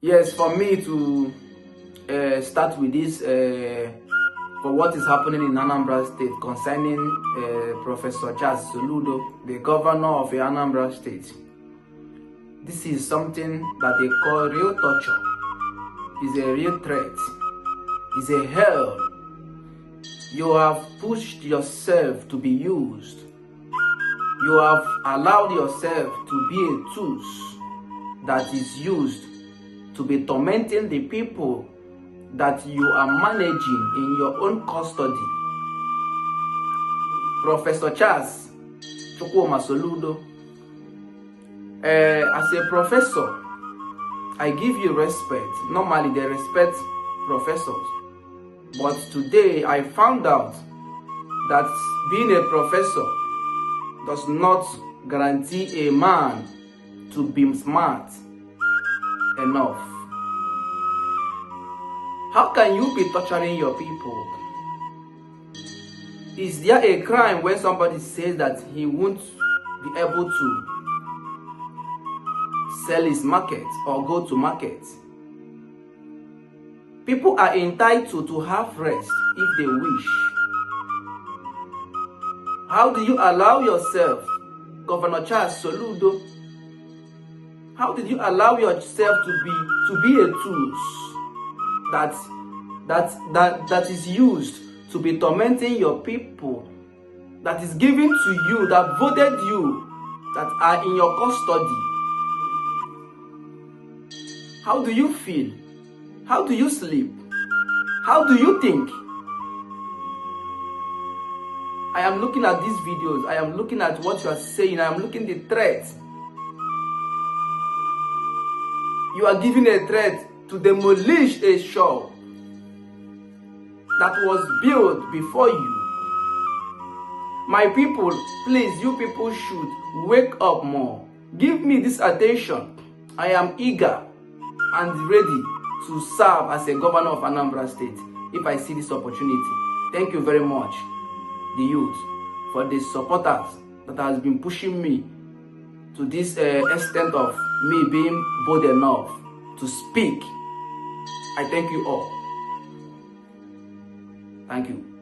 Yes, for me to start with this, for what is happening in Anambra State concerning Professor Chukwuma Soludo, the governor of Anambra State. This is something that they call real torture. It's a real threat. It's a hell. You have pushed yourself to be used. You have allowed yourself to be a tool that is used to be tormenting the people that you are managing in your own custody. Professor Chukwuma Soludo, as a professor, I give you respect. Normally they respect professors. But today I found out that being a professor does not guarantee a man to be smart enough. How can you be torturing your people? Is there a crime when somebody says that he won't be able to sell his market or go to market? People are entitled to have rest if they wish. How do you allow yourself, Governor Chukwuma Soludo? How did you allow yourself to be a tool that is used to be tormenting your people, that is given to you, that voted you, that are in your custody? How do you feel? How do you sleep? How do you think? I am looking at these videos. I am looking at what you are saying. I am looking at the threat. You are giving a threat to demolish a shop that was built before you. My people, please, you people should wake up more. Give me this attention. I am eager and ready to serve as a governor of Anambra State if I see this opportunity. Thank you very much, the youth, for the supporters that has been pushing me to this extent of me being bold enough to speak. I thank you all. Thank you.